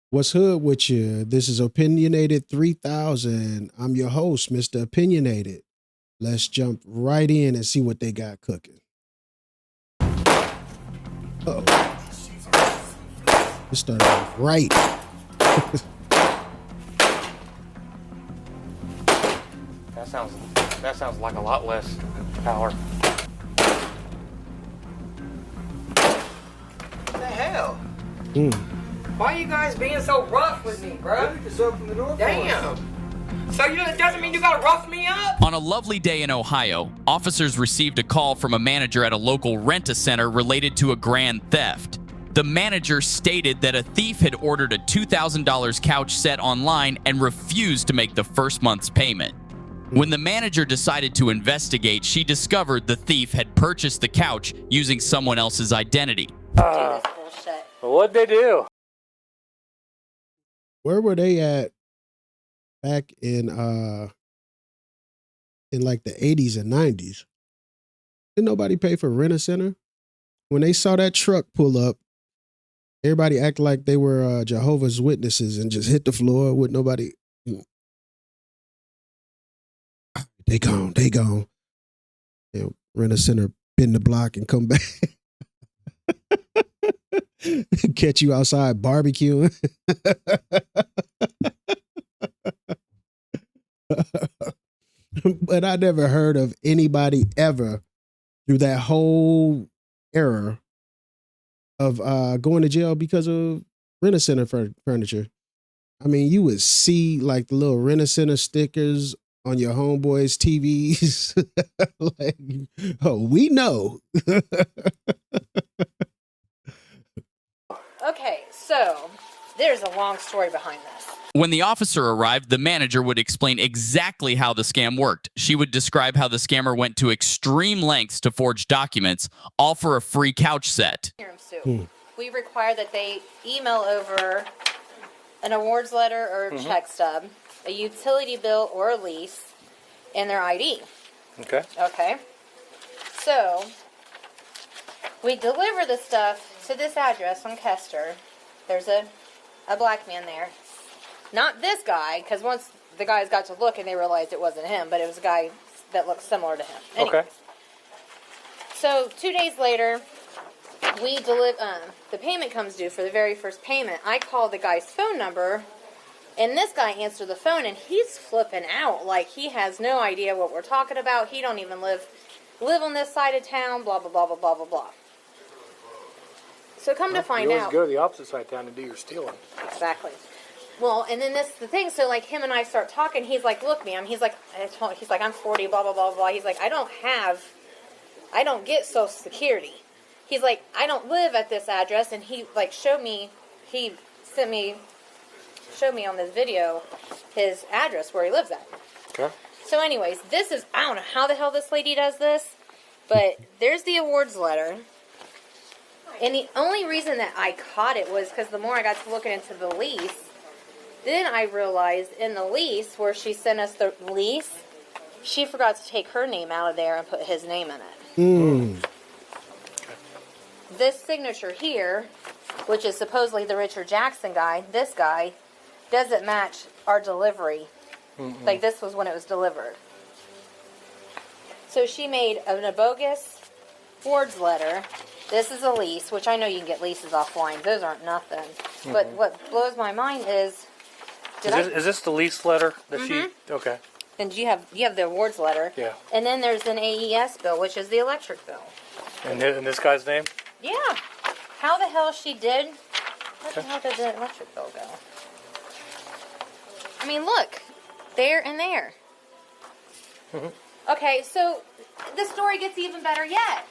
What's hood with you? This is Opinionated 3000. I'm your host, Mr. Opinionated. Let's jump right in and see what they got cooking. Uh-oh. It started off right. That sounds like a lot less power. What the hell? Why are you guys being so rough with me, bro? It's up from the north. Damn. So it doesn't mean you gotta rough me up? On a lovely day in Ohio, officers received a call from a manager at a local RentAcenter related to a grand theft. The manager stated that a thief had ordered a $2,000 couch set online and refused to make the first month's payment. When the manager decided to investigate, she discovered the thief had purchased the couch using someone else's identity. What'd they do? Where were they at back in like the 80s and 90s? Didn't nobody pay for RentAcenter? When they saw that truck pull up, everybody act like they were Jehovah's Witnesses and just hit the floor with nobody. They gone. And RentAcenter bend the block and come back. Catch you outside barbecuing. But I never heard of anybody ever through that whole era of going to jail because of RentAcenter furniture. I mean, you would see like the little RentAcenter stickers on your homeboys' TVs. Like, oh, we know. Okay, so there's a long story behind this. When the officer arrived, the manager would explain exactly how the scam worked. She would describe how the scammer went to extreme lengths to forge documents, all for a free couch set. We require that they email over an awards letter or check stub, a utility bill or a lease, and their ID. Okay. So we deliver the stuff to this address on Kester. There's a black man there. Not this guy, because once the guys got to look and they realized it wasn't him, but it was a guy that looked similar to him. Anyways, so 2 days later, we the payment comes due for the very first payment. I call the guy's phone number, and this guy answered the phone, and he's flipping out like he has no idea what we're talking about. He don't even live on this side of town. Blah blah blah blah blah blah blah. So come to find out, You always go to the opposite side of town to do your stealing. exactly. Well, and then this is the thing. So like him and I start talking. He's like, "Look, ma'am." He's like, "I'm 40." Blah blah blah blah. He's like, "I don't get Social Security." He's like, "I don't live at this address," and he like showed me on this video his address where he lives at. Okay. So anyways, I don't know how the hell this lady does this, but there's the awards letter. And the only reason that I caught it was because the more I got to looking into the lease, then I realized in the lease where she sent us the lease, she forgot to take her name out of there and put his name in it. This signature here, which is supposedly the Richard Jackson guy, this guy, doesn't match our delivery. Like this was when it was delivered. So she made a bogus awards letter. This is a lease, which I know you can get leases offline. Those aren't nothing. But what blows my mind is... Is this the lease letter that she... Okay. And you have the awards letter. Yeah. And then there's an AES bill, which is the electric bill. And this guy's name? Yeah. How the hell she did... Where the hell did the electric bill go? I mean, look. There and there. Okay, so the story gets even better yet.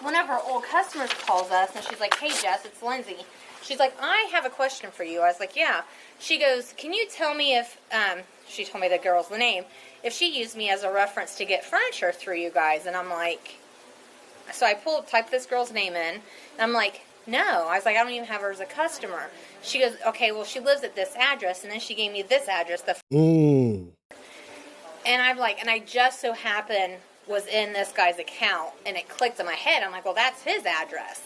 One of our old customers calls us, and she's like, "Hey, Jess, it's Lindsay." She's like, "I have a question for you." I was like, "Yeah." She goes, "Can you tell me if," she told me the girl's name, "if she used me as a reference to get furniture through you guys?" And I'm like, so I typed this girl's name in, and I'm like, "No." I was like, "I don't even have her as a customer." She goes, "Okay, well, she lives at this address," and then she gave me this address. And I'm like, and I just so happened was in this guy's account, and it clicked in my head. I'm like, well, that's his address.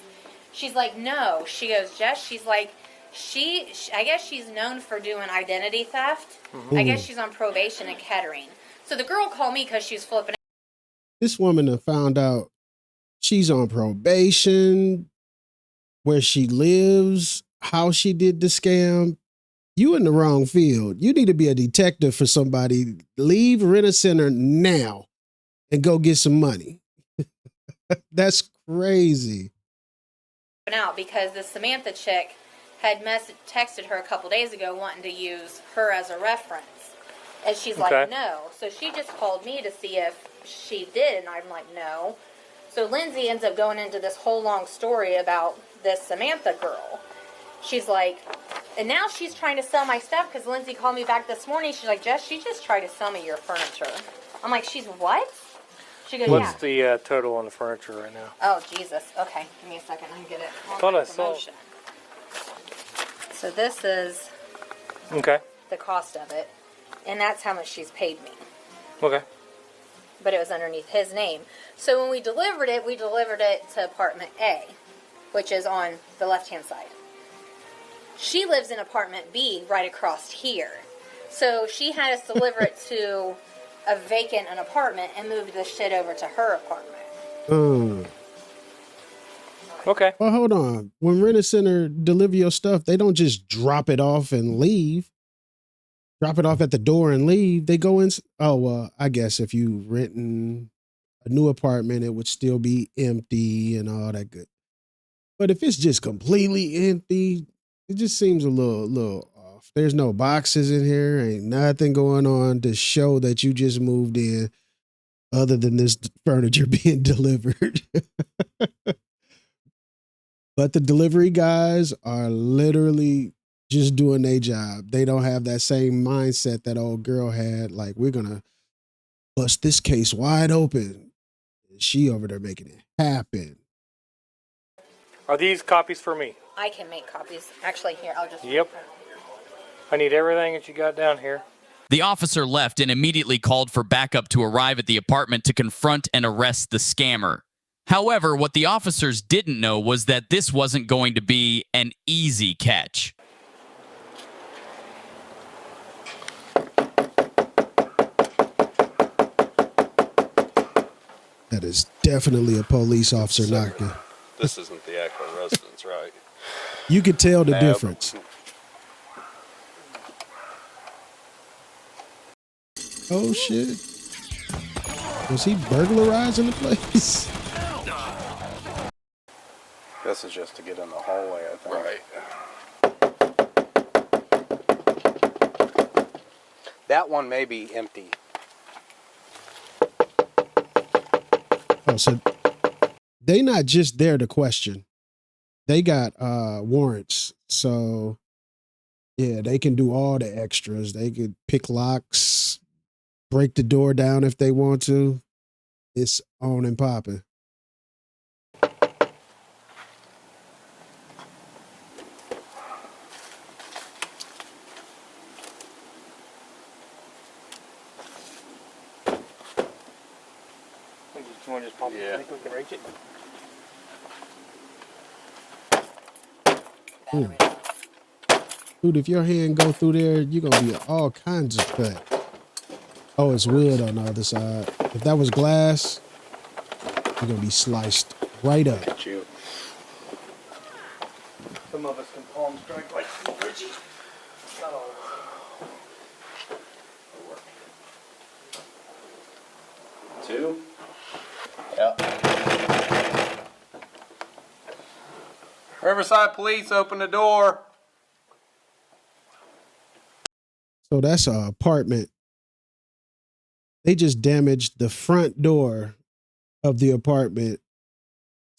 She's like, no. She goes, Jess, she's like, I guess she's known for doing identity theft. I guess she's on probation at Kettering. So the girl called me because she was flipping. This woman have found out she's on probation, where she lives, how she did the scam. You in the wrong field. You need to be a detective for somebody. Leave RentAcenter now and go get some money. That's crazy. Out because the Samantha chick had texted her a couple days ago wanting to use her as a reference. And she's like, no. So she just called me to see if she did, and I'm like, no. So Lindsay ends up going into this whole long story about this Samantha girl. She's like, and now she's trying to sell my stuff because Lindsay called me back this morning. She's like, Jess, she just tried to sell me your furniture. I'm like, she's what? She goes, What's the total on the furniture right now? Oh, Jesus. Okay, give me a second. I can get it. Thought I saw. So this is the cost of it, and that's how much she's paid me. Okay. But it was underneath his name. So when we delivered it to apartment A, which is on the left-hand side. She lives in apartment B right across here. So she had us deliver it to a vacant apartment and moved the shit over to her apartment. Okay. Well, hold on. When RentAcenter deliver your stuff, they don't just drop it off and leave. Drop it off at the door and leave. They go in. Oh, well, I guess if you renting a new apartment, it would still be empty and all that good. But if it's just completely empty, it just seems a little off. There's no boxes in here. Ain't nothing going on to show that you just moved in other than this furniture being delivered. But the delivery guys are literally just doing their job. They don't have that same mindset that old girl had. Like, we're going to bust this case wide open. She over there making it happen. Are these copies for me? I can make copies. Actually, here, I'll just... Yep. I need everything that you got down here. The officer left and immediately called for backup to arrive at the apartment to confront and arrest the scammer. However, what the officers didn't know was that this wasn't going to be an easy catch. That is definitely a police officer knocking. This isn't the actual residence, right? You could tell the difference. Oh, shit. Was he burglarizing the place? This is just to get in the hallway, I think. Right. That one may be empty. Oh, so they not just there to question. They got warrants. So, yeah, they can do all the extras. They could pick locks, break the door down if they want to. It's on and popping. You want to just pop it? Yeah. I think we can reach it. Dude, if your hand go through there, you're going to be all kinds of cut. Oh, it's wood on the other side. If that was glass, you're going to be sliced right up. At you. Some of us can palm strike like Richie. Not all of us. Two. Yep. Riverside Police, open the door. So that's an apartment. They just damaged the front door of the apartment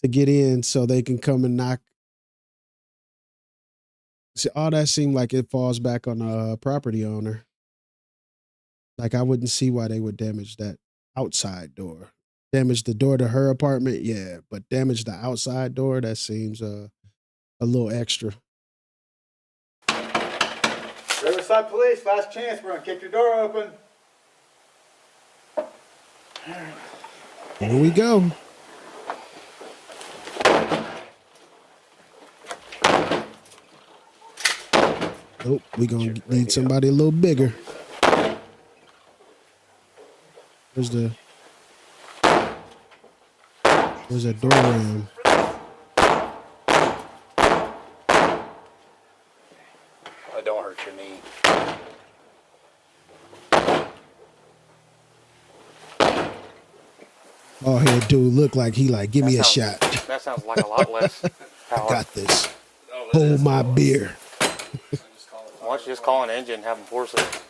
to get in so they can come and knock. See, all that seemed like it falls back on the property owner. Like, I wouldn't see why they would damage that outside door. Damage the door to her apartment, yeah, but damage the outside door, that seems a little extra. Riverside Police, last chance. We're gonna kick your door open. Here we go. Nope, we gonna need somebody a little bigger. Where's that door ram? Don't hurt your knee. Oh, here, dude, look like he like, give me a shot. That sounds like a lot less power. Got this. Hold my beer. Why don't you just call an engine and have them force it?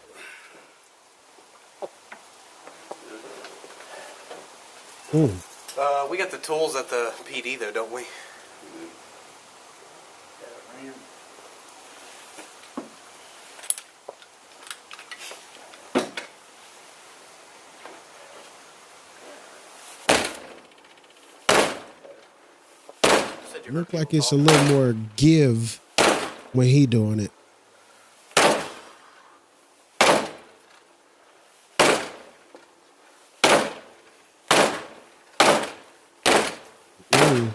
We got the tools at the PD though, don't we? Look like it's a little more give when he doing it. Ooh.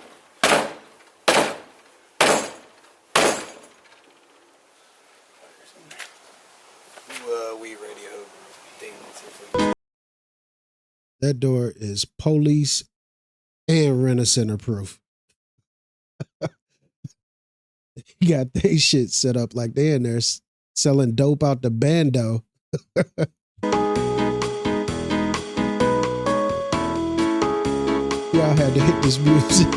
We radio things. That door is police and RentAcenter proof. You got they shit set up like they in there selling dope out the bando. Y'all had to hit this music.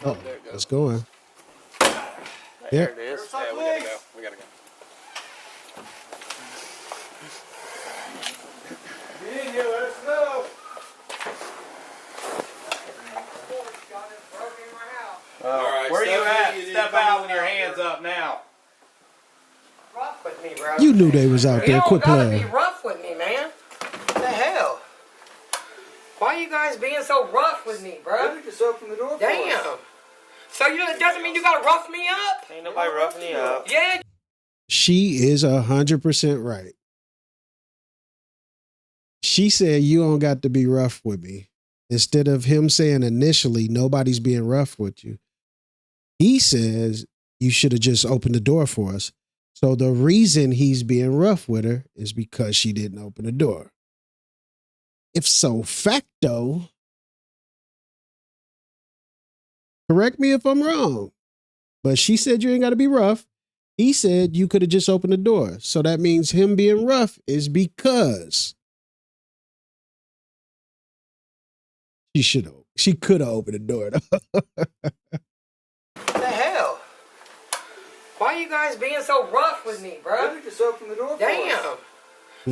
Oh, it's going. There it is. Yeah, we gotta go. We gotta go. Get in here, let us know. Where you at? Step out with your hands up now. Rough with me, bro. You knew they was out You there. don't Quit gotta playing. be rough with me, man. What the hell? Why you guys being so rough with me, bro? Just open the door for Damn. us. So it doesn't mean you gotta rough me up? Ain't nobody roughing you up. Yeah. She is 100% right. She said you don't got to be rough with me. Instead of him saying initially nobody's being rough with you, he says you should have just opened the door for us. So the reason he's being rough with her is because she didn't open the door. If so facto, correct me if I'm wrong, but she said you ain't got to be rough. He said you could have just opened the door. So that means him being rough is because she could have opened the door. What the hell? Why you guys being so rough with me, bro? Just open the door for Damn. us.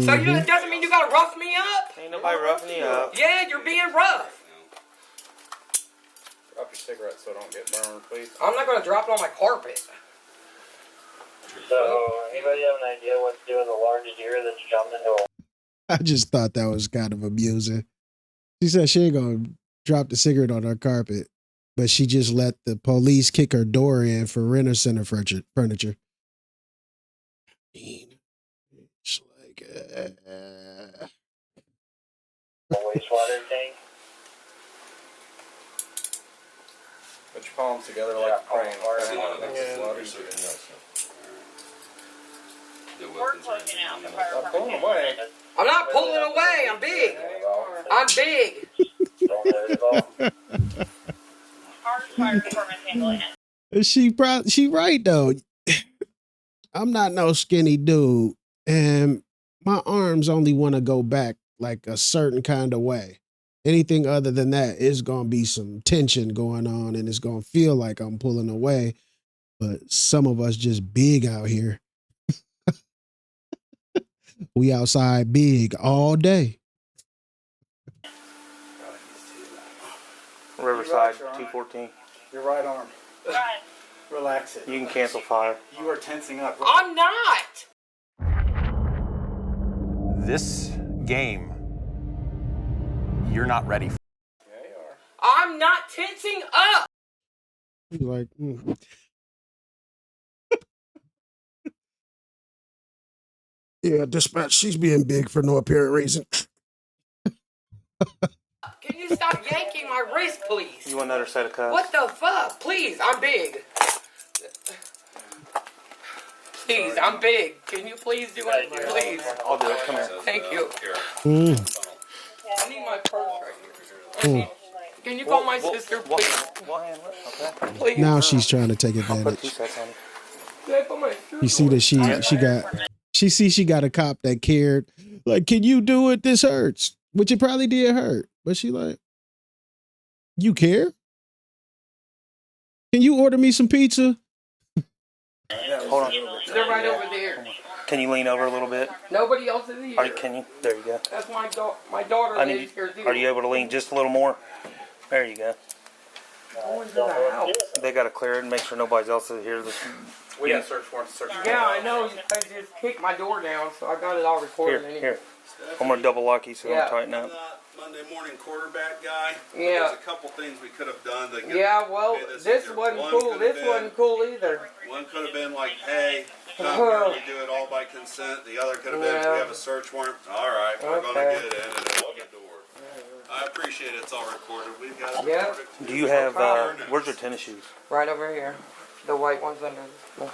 So it doesn't mean you gotta rough me up? Ain't nobody roughing you up. Yeah, you're being rough. Drop your cigarette so it don't get burned, please. I'm not gonna drop it on my carpet. So, anybody have an idea what to do with the large deer that's jumped into a... I just thought that was kind of amusing. She said she ain't gonna drop the cigarette on her carpet, but she just let the police kick her door in for RentAcenter furniture. It's like, wastewater tank? Put your palms together like a praying. We're closing out the fire Stop pulling away. I'm not pulling away, I'm big. I'm big. Fire department handling it. she right though. I'm not no skinny dude, and my arms only want to go back like a certain kind of way. Anything other than that is gonna be some tension going on, and it's gonna feel like I'm pulling away. But some of us just big out here. We outside big all day. Riverside 214. Your right arm. Right. Relax it. You can cancel fire. You are tensing up. I'm not. This game you're not ready for. I'm not tensing up. He's like, yeah, dispatch, she's being big for no apparent reason. Can you stop yanking my wrist, please? You want another set of cuffs? What the fuck? Please, I'm big. Please, I'm big. Can you please do it? Please. I'll do it. Come here. Thank you. I need my purse right here. Can you call my sister, please? We'll handle it. Okay. Please. Now she's trying to take Put 2 advantage. sets on. You see that she got a cop that cared. Like, can you do it? This hurts. Which it probably did hurt. But she like, you care? Can you order me some pizza? Hold on. They're right over there. Can you lean over a little bit? Nobody else is here. Can you? There you go. That's my daughter lives here too. Are you able to lean just a little more? There you go. Go into the house. They got to clear it and make sure nobody else is here. We got search warrants. Yeah, I know. I just kicked my door down, so I got it all recorded. Here. I'm going to double lock you so Yeah. I'm tighten up. Monday morning quarterback guy. Yeah. There's a couple things we could have done to get. Yeah, well, this wasn't cool. This wasn't cool either. One could have been like, hey, come here, we do it all by consent. The other could have been, we have a search warrant. All right, we're going to get it in and then we'll get the word. I appreciate it's all recorded. We've got it recorded. Do you have, where's your tennis shoes? Right over here. The white ones under. The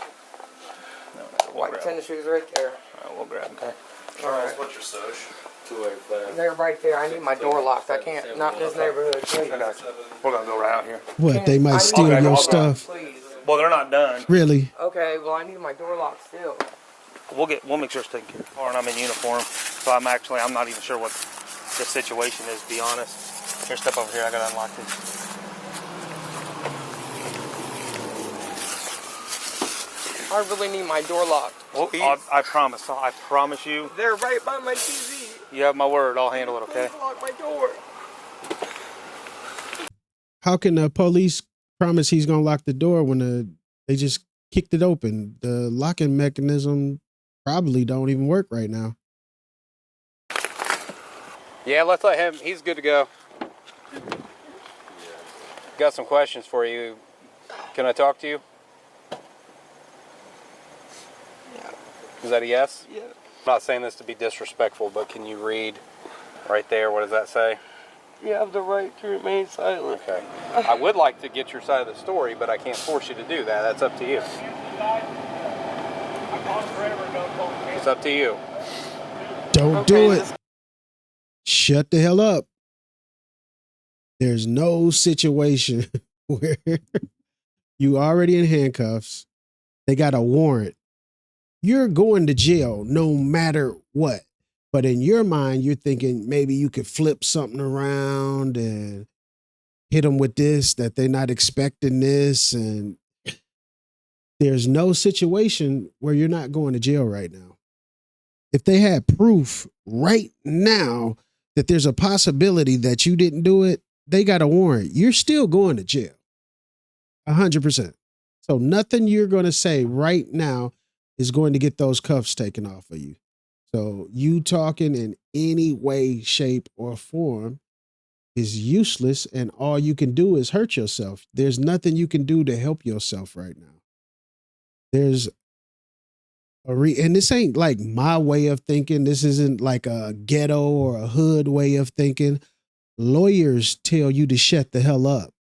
white tennis shoes right there. All right, we'll grab them. Okay. All right. What's your soch? They're right there. I need my door locked. I can't. Not in this neighborhood. Please. I got you. We're going to go right out here. What? They might steal I'll your grab- stuff. Please. Well, they're not done. Really? Okay. Well, I need my door locked still. We'll make sure it's taken care of. And I'm in uniform, so I'm not even sure what the situation is, to be honest. Here, step over here. I got to unlock this. I really need my door locked. Well, I promise you. They're right by my TV. You have my word. I'll handle it, okay? Please lock my door. How can the police promise he's going to lock the door when they just kicked it open? The locking mechanism probably don't even work right now. Yeah, let's let him. He's good to go. Got some questions for you. Can I talk to you? Yeah. Is that a yes? Yeah. I'm not saying this to be disrespectful, but can you read right there? What does that say? You have the right to remain silent. Okay. I would like to get your side of the story, but I can't force you to do that. That's up to you. It's up to you. Don't do it. Shut the hell up. There's no situation where you already in handcuffs. They got a warrant. You're going to jail no matter what. But in your mind, you're thinking maybe you could flip something around and hit them with this, that they're not expecting this. And there's no situation where you're not going to jail right now. If they had proof right now that there's a possibility that you didn't do it, they got a warrant. You're still going to jail. 100%. So nothing you're going to say right now is going to get those cuffs taken off of you. So you talking in any way, shape, or form is useless, and all you can do is hurt yourself. There's nothing you can do to help yourself right now. There's and this ain't like my way of thinking. This isn't like a ghetto or a hood way of thinking. Lawyers tell you to shut the hell up.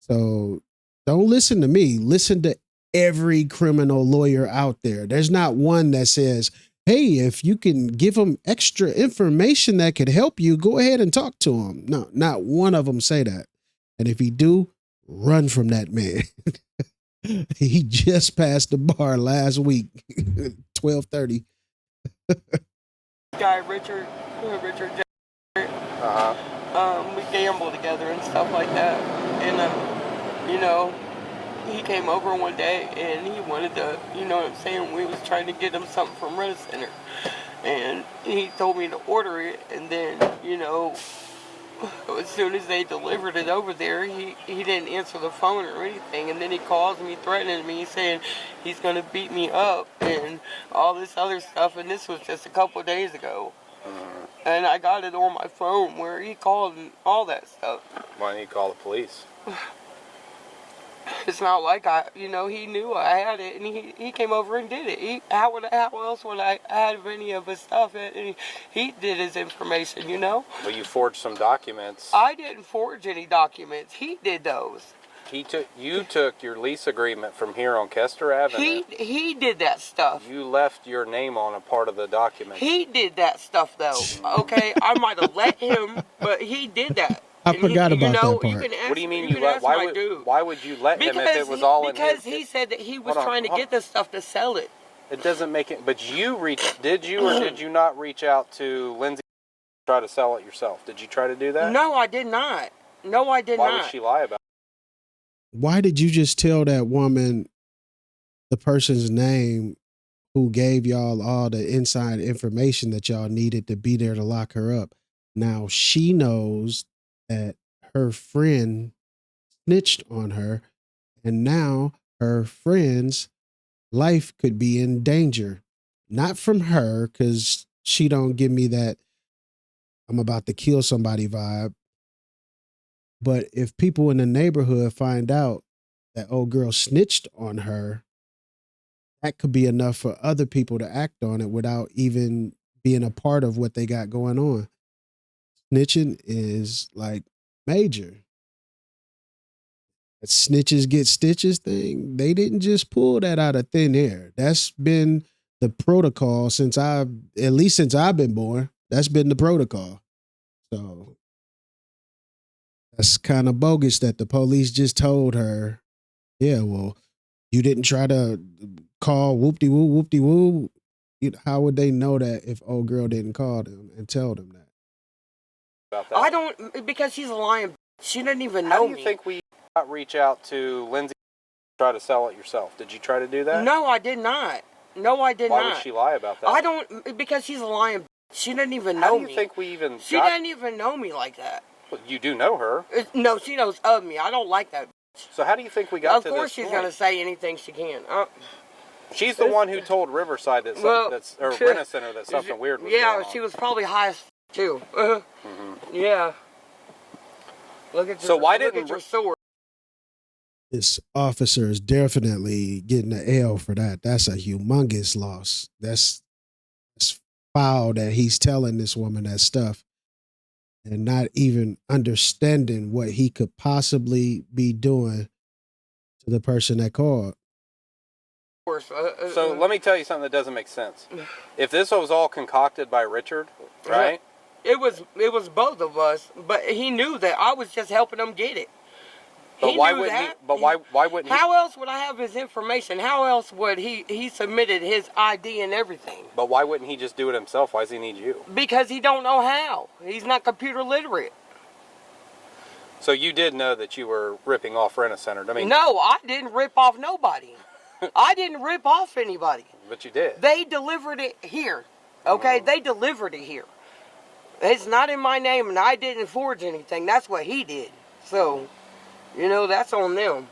So don't listen to me. Listen to every criminal lawyer out there. There's not one that says, hey, if you can give them extra information that could help you, go ahead and talk to them. No, not one of them say that. And if you do, run from that man. He just passed the bar last week, 12:30. Guy Richard we gamble together and stuff like that. And he came over one day and he wanted to, we was trying to get him something from RentAcenter. And he told me to order it, and then, as soon as they delivered it over there, he didn't answer the phone or anything, and then he calls me threatening me, saying he's going to beat me up and all this other stuff, and this was just a couple of days ago. And I got it on my phone where he called and all that stuff. Why didn't you call the police? It's not like he knew I had it, and he came over and did it. How else would I have any of his stuff? And he did his information, Well, you forged some documents. I didn't forge any documents. He did those. You took your lease agreement from here on Kester Avenue. He did that stuff. You left your name on a part of the document. He did that stuff though. Okay, I might have let him, but he did that. I forgot about that part. What do you mean you let? Why would you let him if it was all in his? Because he said that he was trying to get this stuff to sell it. It doesn't make it. But did you or did you not reach out to Lindsay to try to sell it yourself? Did you try to do that? No, I did not. No, I did not. Why would she lie about it? Why did you just tell that woman the person's name who gave y'all all the inside information that y'all needed to be there to lock her up? Now she knows that her friend snitched on her, and now her friend's life could be in danger. Not from her, because she don't give me that I'm about to kill somebody vibe. But if people in the neighborhood find out that old girl snitched on her, that could be enough for other people to act on it without even being a part of what they got going on. Snitching is like major. That snitches get stitches thing, they didn't just pull that out of thin air. That's been the protocol since I've been born. That's been the protocol. So that's kind of bogus that the police just told her, yeah, well, you didn't try to call whoop-de-woo, whoop-de-woo. How would they know that if old girl didn't call them and tell them that? About that? I don't, because she's a lying. She didn't even know How do you me. think we not reach out to Lindsay to try to sell it yourself? Did you try to do that? No, I did not. No, I did not. Why would she lie about that? I don't, because she's a lying. She didn't even know me. How do you think we even She didn't even know me like that. Well, you do know her. No, she knows of me. I don't like that. So how do you think we got to this Of course she's point? going to say anything she can. She's the one who told Riverside that or RentAcenter that something weird was going on. She was probably high as too. Yeah. Look at your, so why look didn't at your sword. This officer is definitely getting an L for that. That's a humongous loss. That's foul that he's telling this woman that stuff and not even understanding what he could possibly be doing to the person that called. So let me tell you something that doesn't make sense. If this was all concocted by Richard, right? It was both of us, but he knew that I was just helping him get it. But why wouldn't he? But why wouldn't he? How else would I have his information? How else would he submitted his ID and everything? But why wouldn't he just do it himself? Why does he need you? Because he don't know how. He's not computer literate. So you did know that you were ripping off RentAcenter. I mean, no, I didn't rip off nobody. I didn't rip off anybody. But you did. They delivered it here. Okay, They delivered it here. It's not in my name, and I didn't forge anything. That's what he did. So, that's on them.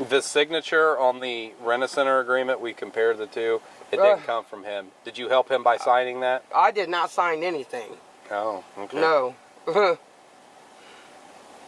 The signature on the RentAcenter agreement, we compared the two. It didn't come from him. Did you help him by signing that? I did not sign anything. Oh, okay. No.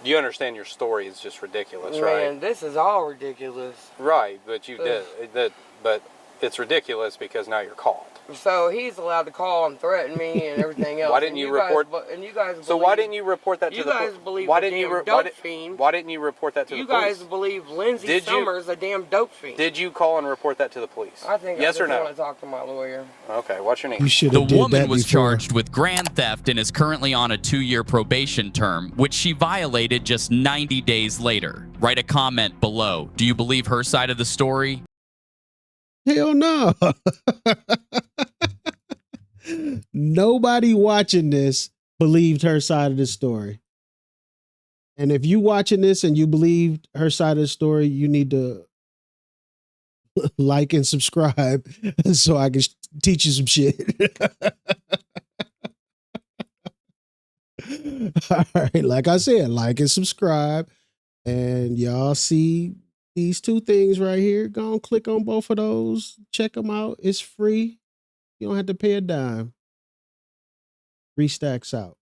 You understand your story is just ridiculous, right? Man, this is all ridiculous. Right, but you did. But it's ridiculous because now you're caught. So he's allowed to call and threaten me and everything else. Why didn't you report? And you guys. So why didn't you report that to the police? You guys believe a damn dope fiend. Why didn't you report that to the police? You guys believe Lindsay Summers a damn dope fiend. Did you call and report that to the police? I think yes I or no? want to talk to my lawyer. Okay, what's your name? The woman was charged with grand theft and is currently on a 2-year probation term, which she violated just 90 days later. Write a comment below. Do you believe her side of the story? Hell no. Nobody watching this believed her side of the story. And if you watching this and you believed her side of the story, you need to like and subscribe so I can teach you some shit. All right, like I said, like and subscribe. And y'all see these two things right here. Go and click on both of those. Check them out. It's free. You don't have to pay a dime. 3 stacks out.